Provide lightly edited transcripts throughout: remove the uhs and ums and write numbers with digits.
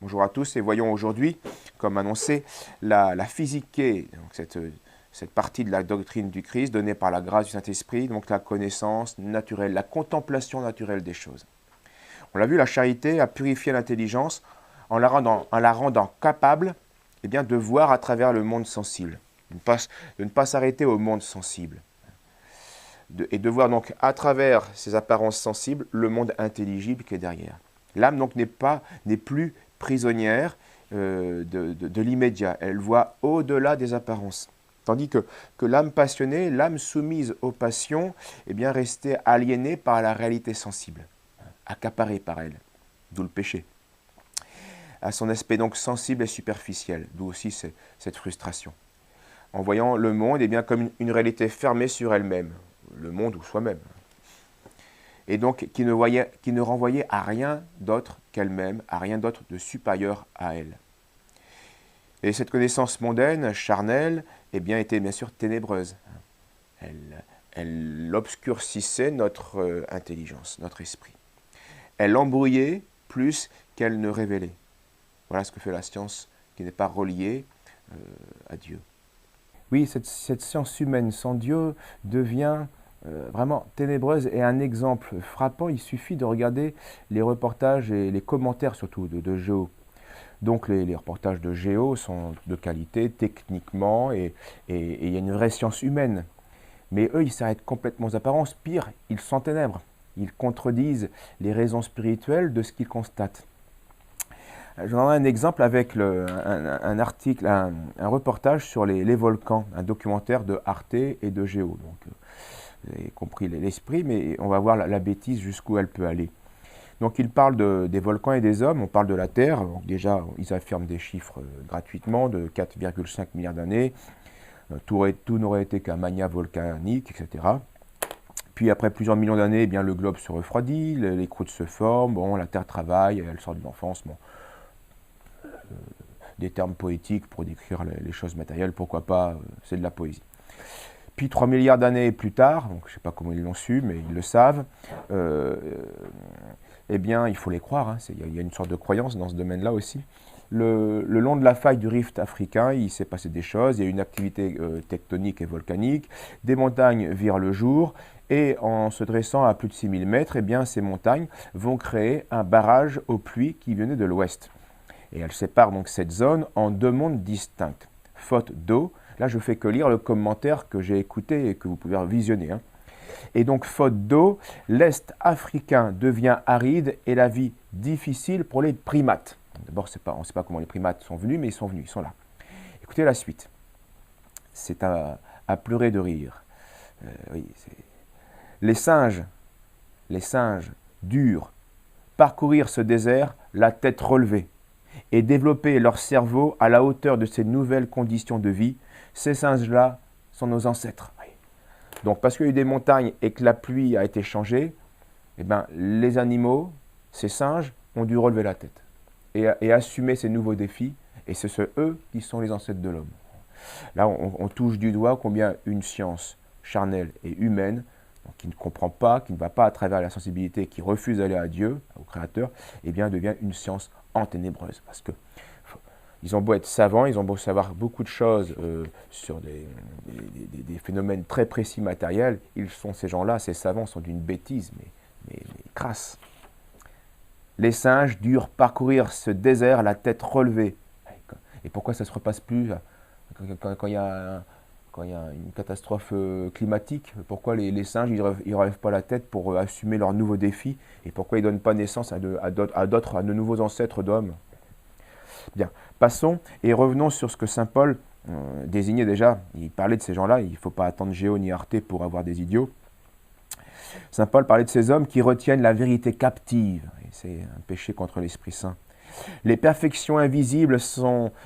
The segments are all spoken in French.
Bonjour à tous et voyons aujourd'hui, comme annoncé, la physique, donc cette partie de la doctrine du Christ donnée par la grâce du Saint-Esprit, donc la connaissance naturelle, la contemplation naturelle des choses. On l'a vu, la charité a purifié l'intelligence en la rendant capable de voir à travers le monde sensible, de ne pas s'arrêter au monde sensible, et de voir donc à travers ces apparences sensibles le monde intelligible qui est derrière. L'âme donc n'est plus prisonnière de l'immédiat. Elle voit au-delà des apparences. Tandis que l'âme passionnée, l'âme soumise aux passions, restait aliénée par la réalité sensible, accaparée par elle, d'où le péché. À son aspect donc sensible et superficiel, d'où aussi cette frustration. En voyant le monde comme une réalité fermée sur elle-même, le monde ou soi-même. Et donc qui ne renvoyait à rien d'autre qu'elle-même, à rien d'autre de supérieur à elle. Et cette connaissance mondaine, charnelle, était bien sûr ténébreuse. Elle obscurcissait notre intelligence, notre esprit. Elle embrouillait plus qu'elle ne révélait. Voilà ce que fait la science qui n'est pas reliée à Dieu. Oui, cette science humaine sans Dieu devient vraiment ténébreuse, et un exemple frappant, il suffit de regarder les reportages et les commentaires surtout de Géo. Donc les reportages de Géo sont de qualité techniquement, et il y a une vraie science humaine. Mais eux, ils s'arrêtent complètement aux apparences. Pire, ils s'enténèbrent. Ils contredisent les raisons spirituelles de ce qu'ils constatent. J'en ai un exemple avec un article, un reportage sur les volcans, un documentaire de Arte et de Géo. Donc, vous avez compris l'esprit, mais on va voir la bêtise jusqu'où elle peut aller. Donc il parle des volcans et des hommes, on parle de la Terre. Donc déjà, ils affirment des chiffres gratuitement de 4,5 milliards d'années. Tout n'aurait été qu'un mania volcanique, etc. Puis après plusieurs millions d'années, le globe se refroidit, les croûtes se forment, bon, la Terre travaille, elle sort de l'enfance. Bon. Des termes poétiques pour décrire les choses matérielles, pourquoi pas, c'est de la poésie. Puis 3 milliards d'années plus tard, donc je ne sais pas comment ils l'ont su, mais ils le savent, il faut les croire, hein, il y a une sorte de croyance dans ce domaine-là aussi. Le long de la faille du rift africain, il s'est passé des choses, il y a une activité tectonique et volcanique, des montagnes virent le jour, et en se dressant à plus de 6000 mètres, ces montagnes vont créer un barrage aux pluies qui venaient de l'ouest. Et elles séparent donc cette zone en deux mondes distincts. Faute d'eau, là je fais que lire le commentaire que j'ai écouté et que vous pouvez visionner. Hein. Et donc faute d'eau, l'Est africain devient aride et la vie difficile pour les primates. D'abord, on ne sait pas comment les primates sont venus, mais ils sont venus, ils sont là. Écoutez la suite. C'est à pleurer de rire. Les singes durent parcourir ce désert la tête relevée et développer leur cerveau à la hauteur de ces nouvelles conditions de vie. Ces singes-là sont nos ancêtres. Donc parce qu'il y a eu des montagnes et que la pluie a été changée, les animaux, ces singes, ont dû relever la tête et assumer ces nouveaux défis, et c'est eux qui sont les ancêtres de l'homme. Là, on touche du doigt combien une science charnelle et humaine, qui ne comprend pas, qui ne va pas à travers la sensibilité, qui refuse d'aller à Dieu, au Créateur, devient une science enténébreuse. Parce que ils ont beau être savants, ils ont beau savoir beaucoup de choses sur des phénomènes très précis matériels, ces gens-là, ces savants, sont d'une bêtise, mais crasse. Les singes durent parcourir ce désert la tête relevée. Et pourquoi ça ne se repasse plus quand il y a une catastrophe climatique? Pourquoi les singes ne relèvent pas la tête pour assumer leurs nouveaux défis? Et pourquoi ils ne donnent pas naissance à de nouveaux ancêtres d'hommes? Bien, passons et revenons sur ce que saint Paul désignait déjà. Il parlait de ces gens-là, il ne faut pas attendre Géo ni Arte pour avoir des idiots. Saint Paul parlait de ces hommes qui retiennent la vérité captive. Et c'est un péché contre l'Esprit Saint. Les perfections invisibles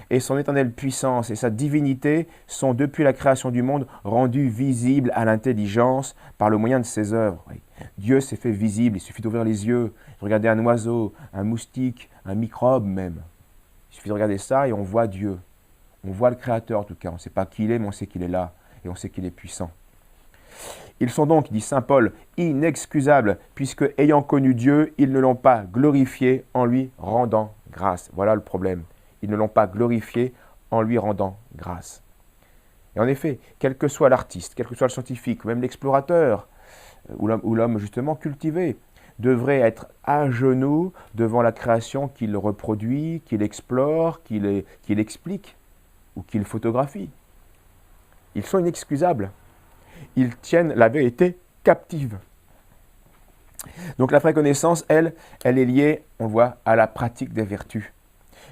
et son éternelle puissance et sa divinité sont depuis la création du monde rendues visibles à l'intelligence par le moyen de ses œuvres. Oui. Dieu s'est fait visible, il suffit d'ouvrir les yeux, de regarder un oiseau, un moustique, un microbe même. Il suffit de regarder ça et on voit Dieu. On voit le Créateur en tout cas. On ne sait pas qui il est, mais on sait qu'il est là et on sait qu'il est puissant. Ils sont donc, dit saint Paul, inexcusables, puisque ayant connu Dieu, ils ne l'ont pas glorifié en lui rendant grâce. grâce. Voilà le problème. Ils ne l'ont pas glorifié en lui rendant grâce. Et en effet, quel que soit l'artiste, quel que soit le scientifique, ou même l'explorateur, ou l'homme justement cultivé, devrait être à genoux devant la création qu'il reproduit, qu'il explore, qu'il explique ou qu'il photographie. Ils sont inexcusables. Ils tiennent la vérité captive. Donc la vraie connaissance, elle est liée, on voit, à la pratique des vertus.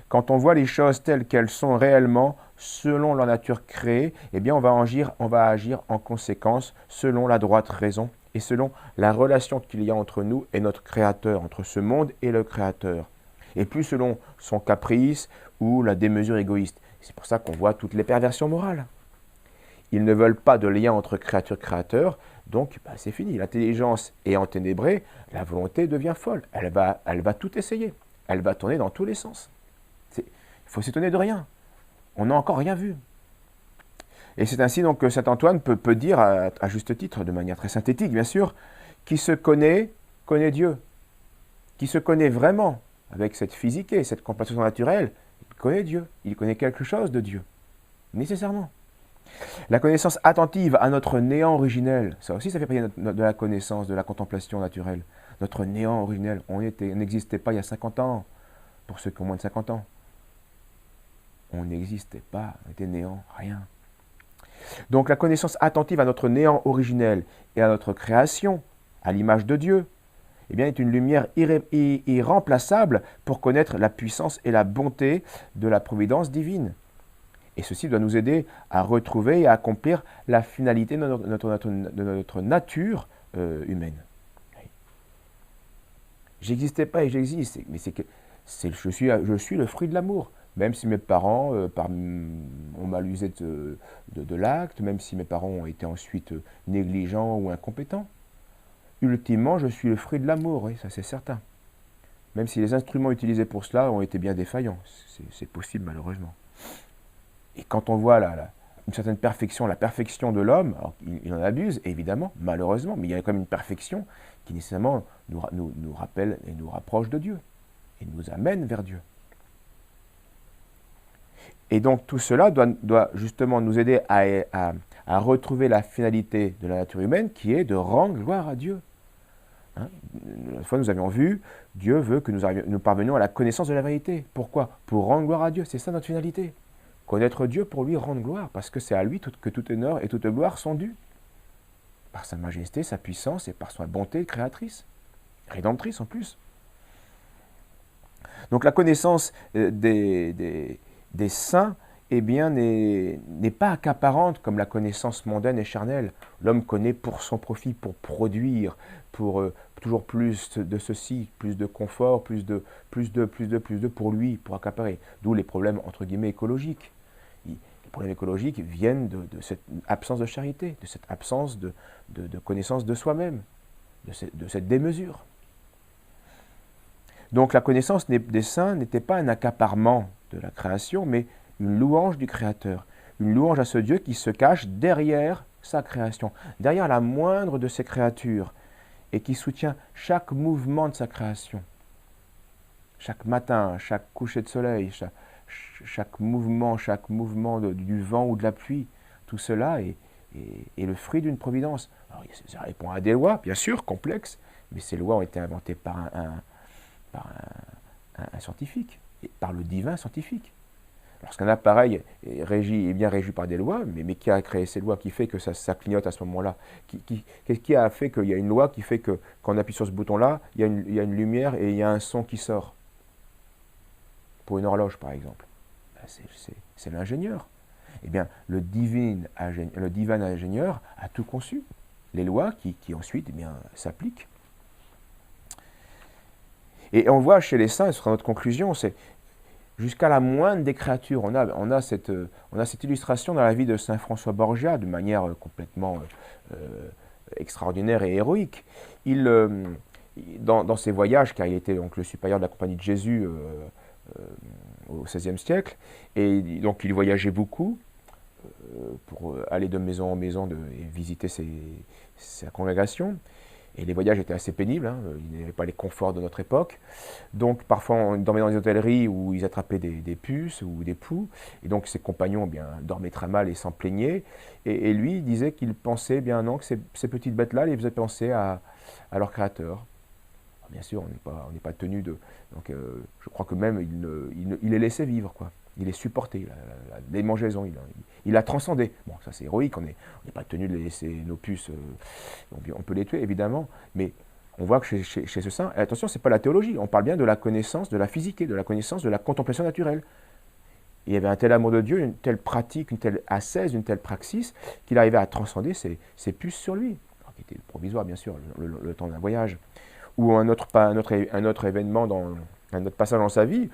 Quand on voit les choses telles qu'elles sont réellement, selon leur nature créée, eh bien on va agir en conséquence, selon la droite raison et selon la relation qu'il y a entre nous et notre Créateur, entre ce monde et le Créateur. Et plus selon son caprice ou la démesure égoïste. C'est pour ça qu'on voit toutes les perversions morales. Ils ne veulent pas de lien entre créature et créateur, donc c'est fini. L'intelligence est enténébrée, la volonté devient folle. Elle va tout essayer. Elle va tourner dans tous les sens. Il faut s'étonner de rien. On n'a encore rien vu. Et c'est ainsi donc que saint Antoine peut dire, à juste titre, de manière très synthétique bien sûr, qui se connaît Dieu. Qui se connaît vraiment, avec cette physique et cette compréhension naturelle, il connaît Dieu. Il connaît quelque chose de Dieu. Nécessairement. La connaissance attentive à notre néant originel, ça aussi ça fait partie de la connaissance, de la contemplation naturelle. Notre néant originel, on n'existait pas il y a 50 ans, pour ceux qui ont moins de 50 ans. On n'existait pas, on était néant, rien. Donc la connaissance attentive à notre néant originel et à notre création, à l'image de Dieu, eh bien, est une lumière irremplaçable pour connaître la puissance et la bonté de la providence divine. Et ceci doit nous aider à retrouver et à accomplir la finalité de notre nature humaine. J'existais pas et j'existe, mais je suis le fruit de l'amour. Même si mes parents ont mal usé de l'acte, même si mes parents ont été ensuite négligents ou incompétents. Ultimement, je suis le fruit de l'amour, oui, ça c'est certain. Même si les instruments utilisés pour cela ont été bien défaillants. C'est possible malheureusement. Et quand on voit une certaine perfection, la perfection de l'homme, alors il en abuse, évidemment, malheureusement, mais il y a quand même une perfection qui nécessairement nous rappelle et nous rapproche de Dieu, et nous amène vers Dieu. Et donc tout cela doit justement nous aider à retrouver la finalité de la nature humaine, qui est de rendre gloire à Dieu. La fois nous avions vu, Dieu veut que nous parvenions à la connaissance de la vérité. Pourquoi? Pour rendre gloire à Dieu, c'est ça notre finalité. Connaître Dieu pour lui rendre gloire, parce que c'est à lui que tout honneur et toute gloire sont dus. Par sa majesté, sa puissance et par sa bonté créatrice, rédemptrice en plus. Donc la connaissance des saints eh bien, n'est pas accaparante comme la connaissance mondaine et charnelle. L'homme connaît pour son profit, pour produire, pour toujours plus de ceci, plus de confort, plus de pour lui, pour accaparer. D'où les problèmes entre guillemets écologiques. Les problèmes écologiques viennent de cette absence de charité, de cette absence de connaissance de soi-même, de cette démesure. Donc la connaissance des saints n'était pas un accaparement de la création, mais une louange du Créateur, une louange à ce Dieu qui se cache derrière sa création, derrière la moindre de ses créatures, et qui soutient chaque mouvement de sa création. Chaque matin, chaque coucher de soleil, chaque mouvement du vent ou de la pluie, tout cela est le fruit d'une providence. Alors, ça répond à des lois, bien sûr, complexes, mais ces lois ont été inventées par un scientifique, et par le divin scientifique. Lorsqu'un appareil est bien régi par des lois, mais qui a créé ces lois, qui fait que ça clignote à ce moment-là? Qu'est-ce qui a fait qu'il y a une loi qui fait que quand on appuie sur ce bouton-là, il y a une lumière et il y a un son qui sort? Pour une horloge, par exemple. C'est l'ingénieur. Eh bien, le divin ingénieur a tout conçu. Les lois qui ensuite s'appliquent. Et on voit chez les saints, et ce sera notre conclusion, c'est jusqu'à la moindre des créatures. On a cette illustration dans la vie de saint François Borgia, de manière complètement extraordinaire et héroïque. Dans ses voyages, car il était donc le supérieur de la Compagnie de Jésus au XVIe siècle, et donc il voyageait beaucoup pour aller de maison en maison et visiter sa congrégation. Et les voyages étaient assez pénibles, hein, il n'y avait pas les conforts de notre époque. Donc parfois on dormait dans des hôtelleries où ils attrapaient des puces ou des poux. Et donc ses compagnons eh bien, dormaient très mal et s'en plaignaient. Et lui il disait qu'il pensait bien non que ces petites bêtes-là les faisaient penser à leur créateur. Alors, bien sûr, on n'est pas tenu de... Donc je crois que même il les laissait vivre, quoi. Il les supportait, la démangeaison, il a transcendé. Bon, ça c'est héroïque, on n'est pas tenu de les laisser nos puces, on peut les tuer évidemment, mais on voit que chez ce saint, et attention, ce n'est pas la théologie, on parle bien de la connaissance de la physique, de la connaissance de la contemplation naturelle. Il y avait un tel amour de Dieu, une telle pratique, une telle ascèse, une telle praxis, qu'il arrivait à transcender ses puces sur lui, alors, qui était provisoire bien sûr, le temps d'un voyage. Ou un autre événement dans un autre passage dans sa vie,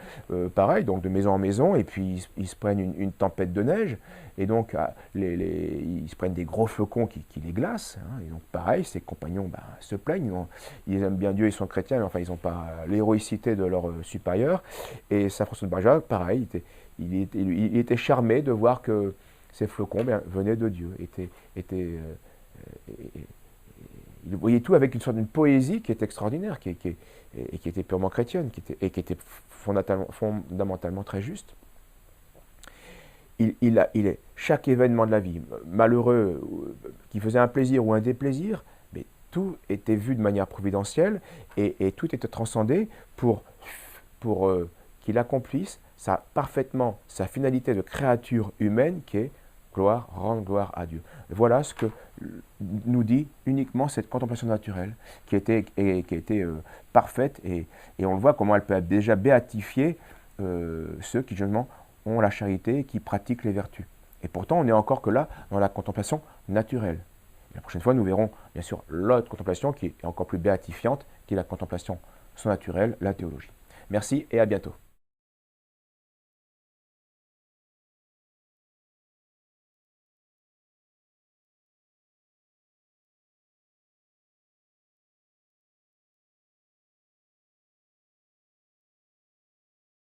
pareil, donc de maison en maison, et puis ils se prennent une tempête de neige, et donc ils se prennent des gros flocons qui les glacent, hein, et donc pareil, ses compagnons se plaignent, ils aiment bien Dieu, ils sont chrétiens, mais enfin ils n'ont pas l'héroïcité de leur supérieur, et saint François de Barjac, pareil, il était charmé de voir que ces flocons venaient de Dieu, il voyait tout avec une sorte d'une poésie qui est extraordinaire, et qui était purement chrétienne, qui était fondamentalement très juste. Chaque événement de la vie, malheureux, qui faisait un plaisir ou un déplaisir, mais tout était vu de manière providentielle, et tout était transcendé pour qu'il accomplisse parfaitement sa finalité de créature humaine qui est rendre gloire à Dieu. Voilà ce que nous dit uniquement cette contemplation naturelle, qui a été parfaite, et on le voit comment elle peut déjà béatifier ceux qui justement ont la charité et qui pratiquent les vertus. Et pourtant, on n'est encore que là, dans la contemplation naturelle. Et la prochaine fois, nous verrons bien sûr l'autre contemplation qui est encore plus béatifiante, qui est la contemplation surnaturelle, la théologie. Merci et à bientôt.